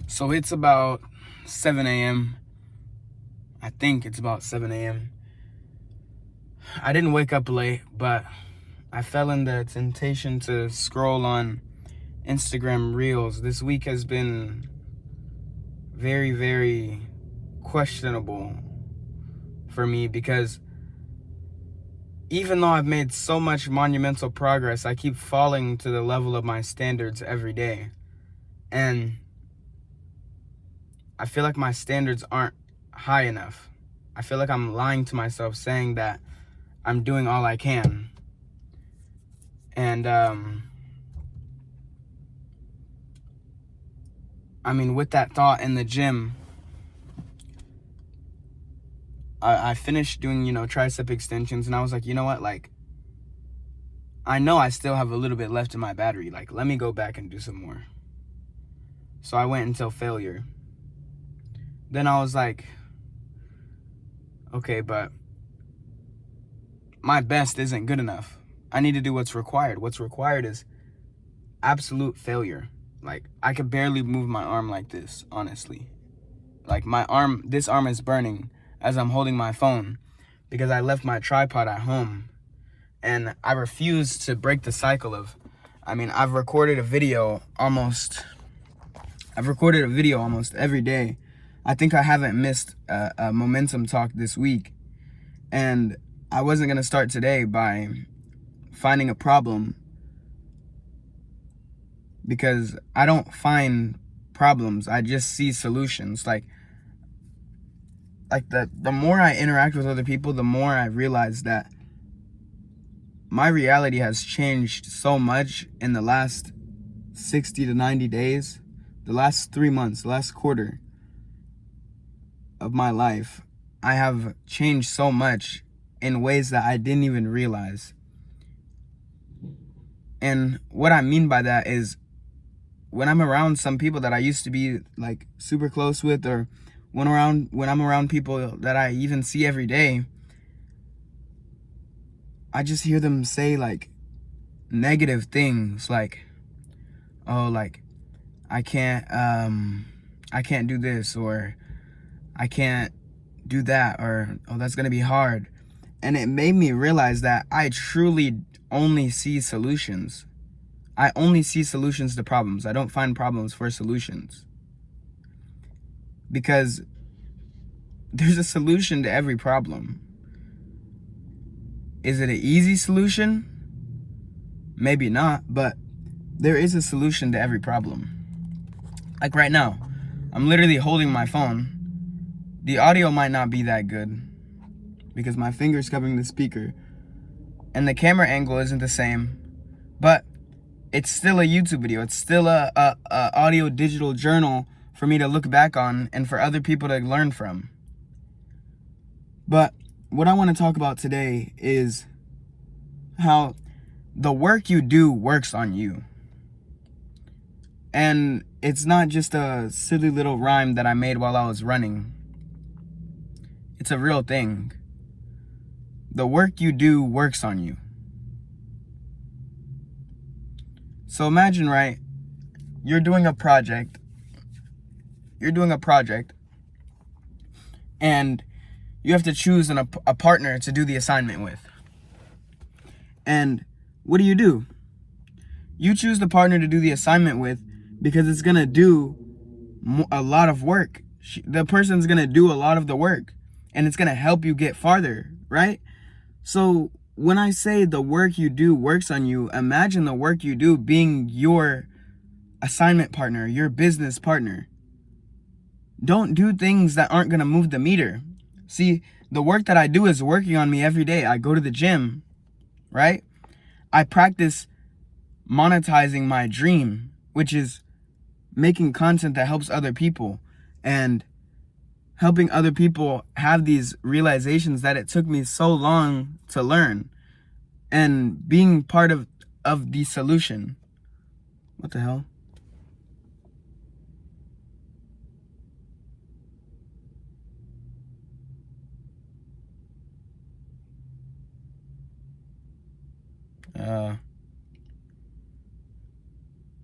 So it's about 7 a.m. I think it's about 7 a.m. I didn't wake up late, but I fell in the temptation to scroll on Instagram Reels. This week has been very, very questionable for me because even though I've made so much monumental progress, I keep falling to the level of my standards every day. And I feel like my standards aren't high enough. I feel like I'm lying to myself saying that I'm doing all I can. And with that thought in the gym, I finished doing, tricep extensions, and I was like, you know what, like, I know I still have a little bit left in my battery. Like, let me go back and do some more. So I went until failure. Then I was like, okay, but my best isn't good enough. I need to do what's required. What's required is absolute failure. Like, I could barely move my arm like this, honestly. Like, this arm is burning as I'm holding my phone because I left my tripod at home. And I refuse to break the cycle of, I've recorded a video almost every day. I think I haven't missed a momentum talk this week. And I wasn't going to start today by finding a problem, because I don't find problems. I just see solutions. Like the more I interact with other people, the more I realize that my reality has changed so much in the last 60 to 90 days, the last 3 months, the last quarter of my life. I have changed so much in ways that I didn't even realize. And what I mean by that is, when I'm around some people that I used to be like super close with, or when I'm around people that I even see every day, I just hear them say like negative things, like, oh, like, I can't do this, or I can't do that, or, oh, that's gonna be hard. And it made me realize that I truly only see solutions. I only see solutions to problems. I don't find problems for solutions. Because there's a solution to every problem. Is it an easy solution? Maybe not, but there is a solution to every problem. Like right now, I'm literally holding my phone. The audio might not be that good because my finger's covering the speaker, and the camera angle isn't the same, but it's still a YouTube video. It's still a audio digital journal for me to look back on and for other people to learn from. But what I want to talk about today is how the work you do works on you. And it's not just a silly little rhyme that I made while I was running. It's a real thing. The work you do works on you. So imagine, right? You're doing a project, and you have to choose a partner to do the assignment with. And what do? You choose the partner to do the assignment with because it's going to do a lot of work. The person's going to do a lot of the work, and it's going to help you get farther, right? So when I say the work you do works on you, imagine the work you do being your assignment partner, your business partner. Don't do things that aren't going to move the meter. See, the work that I do is working on me every day. I go to the gym, right? I practice monetizing my dream, which is making content that helps other people and helping other people have these realizations that it took me so long to learn, and being part of the solution. What the hell?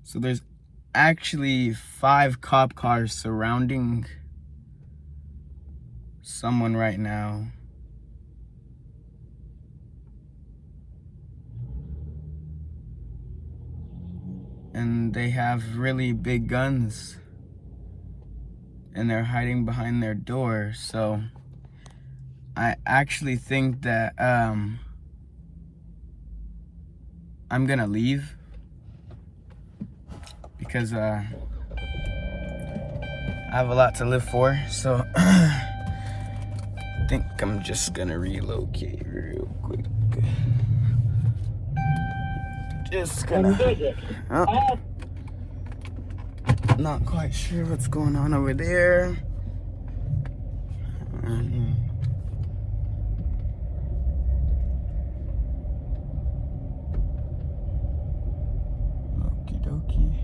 So there's actually 5 cop cars surrounding someone right now. And they have really big guns. And they're hiding behind their door. So I actually think that I'm gonna leave. Because I have a lot to live for. So I think I'm just gonna relocate real quick. Just gonna. Oh, not quite sure what's going on over there. Okie dokie.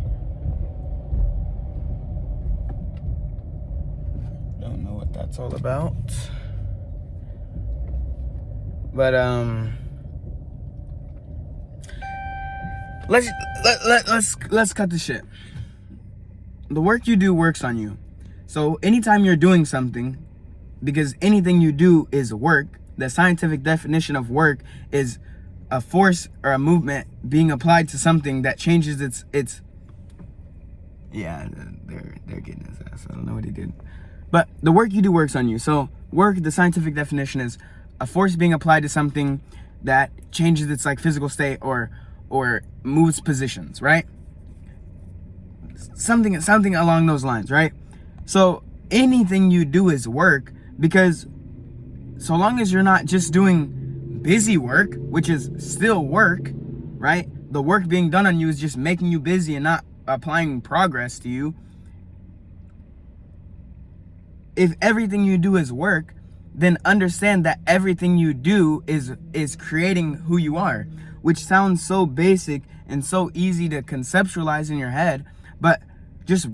Don't know what that's all about. But let's cut the shit. The work you do works on you. So anytime you're doing something, because anything you do is work, the scientific definition of work is a force or a movement being applied to something that changes its yeah, they're getting his ass. I don't know what he did. But the work you do works on you. So work, the scientific definition is a force being applied to something that changes its like physical state or moves positions, right? Something along those lines, right? So anything you do is work, because so long as you're not just doing busy work, which is still work, right? The work being done on you is just making you busy and not applying progress to you. If everything you do is work, then understand that everything you do is creating who you are, which sounds so basic and so easy to conceptualize in your head, but just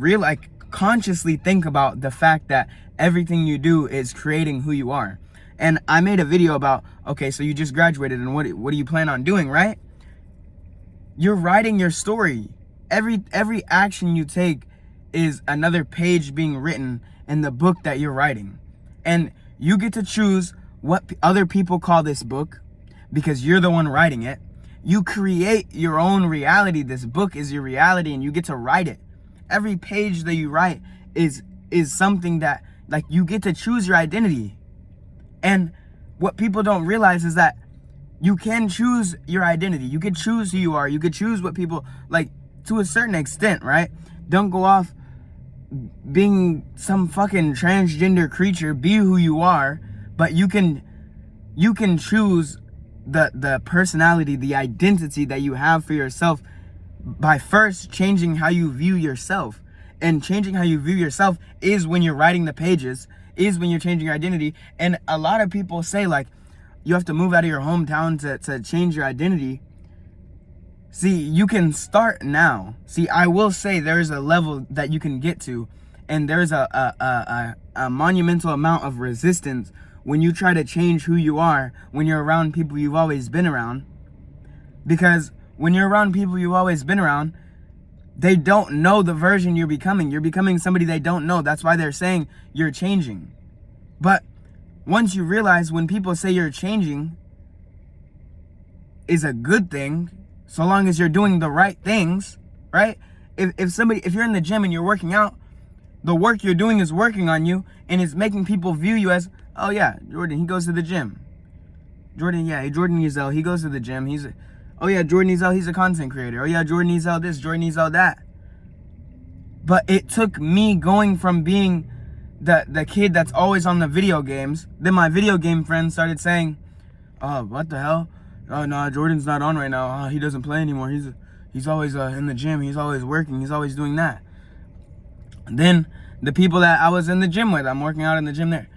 consciously think about the fact that everything you do is creating who you are. And I made a video about, okay, so you just graduated and what do you plan on doing, right? You're writing your story. Every action you take is another page being written in the book that you're writing. And you get to choose what other people call this book because you're the one writing it. You create your own reality. This book is your reality and you get to write it. Every page that you write is something that, like, you get to choose your identity. And what people don't realize is that you can choose your identity. You can choose who you are. You could choose what people like to a certain extent, right? Don't go off being some fucking transgender creature. Be who you are, but you can choose the personality, the identity that you have for yourself by first changing how you view yourself. And changing how you view yourself is when you're writing the pages, is when you're changing your identity. And a lot of people say, like, you have to move out of your hometown to change your identity. See, you can start now. See, I will say there's a level that you can get to, and there's a monumental amount of resistance when you try to change who you are when you're around people you've always been around. Because when you're around people you've always been around, they don't know the version you're becoming. You're becoming somebody they don't know. That's why they're saying you're changing. But once you realize when people say you're changing is a good thing, so long as you're doing the right things, right? If you're in the gym and you're working out, the work you're doing is working on you and it's making people view you as, oh yeah, Jordan, he goes to the gym. Jordan Ezell, he goes to the gym. Oh yeah, Jordan Ezell, he's a content creator. Oh yeah, Jordan Ezell this, Jordan Ezell that. But it took me going from being the kid that's always on the video games, then my video game friends started saying, oh, what the hell? Oh no, Jordan's not on right now. Oh, he doesn't play anymore. He's always in the gym. He's always working. He's always doing that. And then the people that I was in the gym with, I'm working out in the gym there.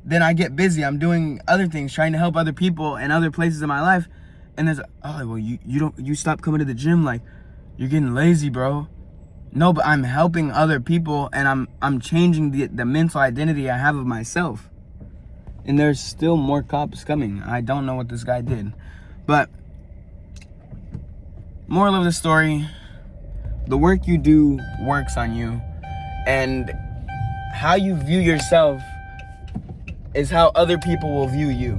Then I get busy. I'm doing other things, trying to help other people in other places in my life. And there's, oh, well, you stop coming to the gym, like, you're getting lazy, bro. No, but I'm helping other people and I'm changing the mental identity I have of myself. And there's still more cops coming. I don't know what this guy did. But moral of the story, The work you do works on you, and how you view yourself is how other people will view you.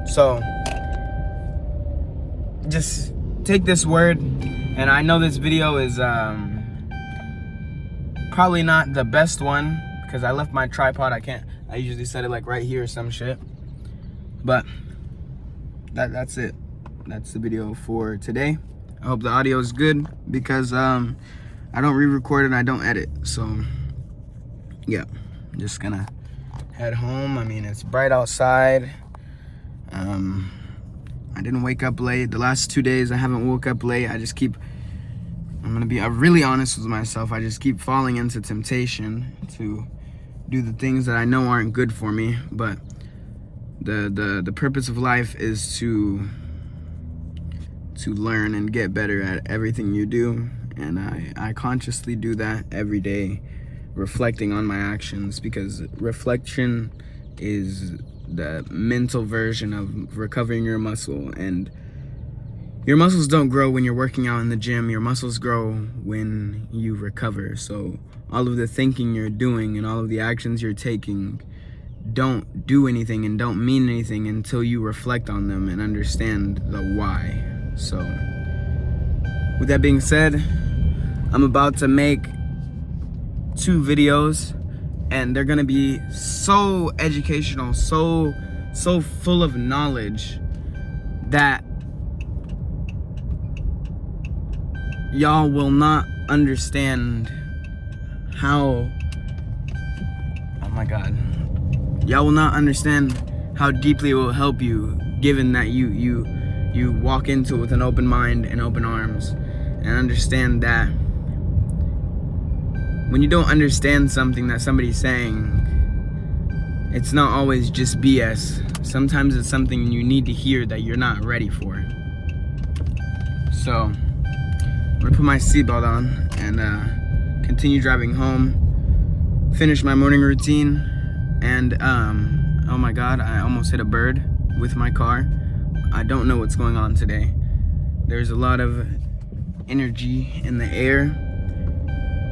So just take this word, and I know this video is probably not the best one because I left my tripod. I usually set it like right here or some shit, but that's it. That's the video for today. I hope the audio is good because I don't re-record and I don't edit. So yeah, I'm just gonna head home. I mean, it's bright outside. I didn't wake up late. The last 2 days I haven't woke up late. I'm gonna be really honest with myself. I just keep falling into temptation to do the things that I know aren't good for me. But the purpose of life is to learn and get better at everything you do. And I consciously do that every day, reflecting on my actions, because reflection is the mental version of recovering your muscle. And your muscles don't grow when you're working out in the gym. Your muscles grow when you recover. So all of the thinking you're doing and all of the actions you're taking don't do anything and don't mean anything until you reflect on them and understand the why. So with that being said, I'm about to make 2 videos, and they're gonna be so educational, so full of knowledge that y'all will not understand how, oh my God, y'all will not understand how deeply it will help you, given that you walk into it with an open mind and open arms, and understand that when you don't understand something that somebody's saying, it's not always just BS. Sometimes it's something you need to hear that you're not ready for. So I'm gonna put my seatbelt on and continue driving home, finish my morning routine, and oh my God, I almost hit a bird with my car. I don't know what's going on today. There's a lot of energy in the air,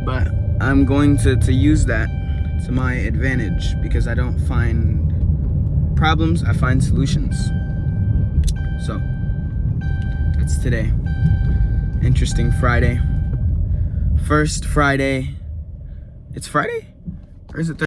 but I'm going to use that to my advantage, because I don't find problems, I find solutions. So that's today. Interesting Friday. First Friday. It's Friday? Or is it Thursday?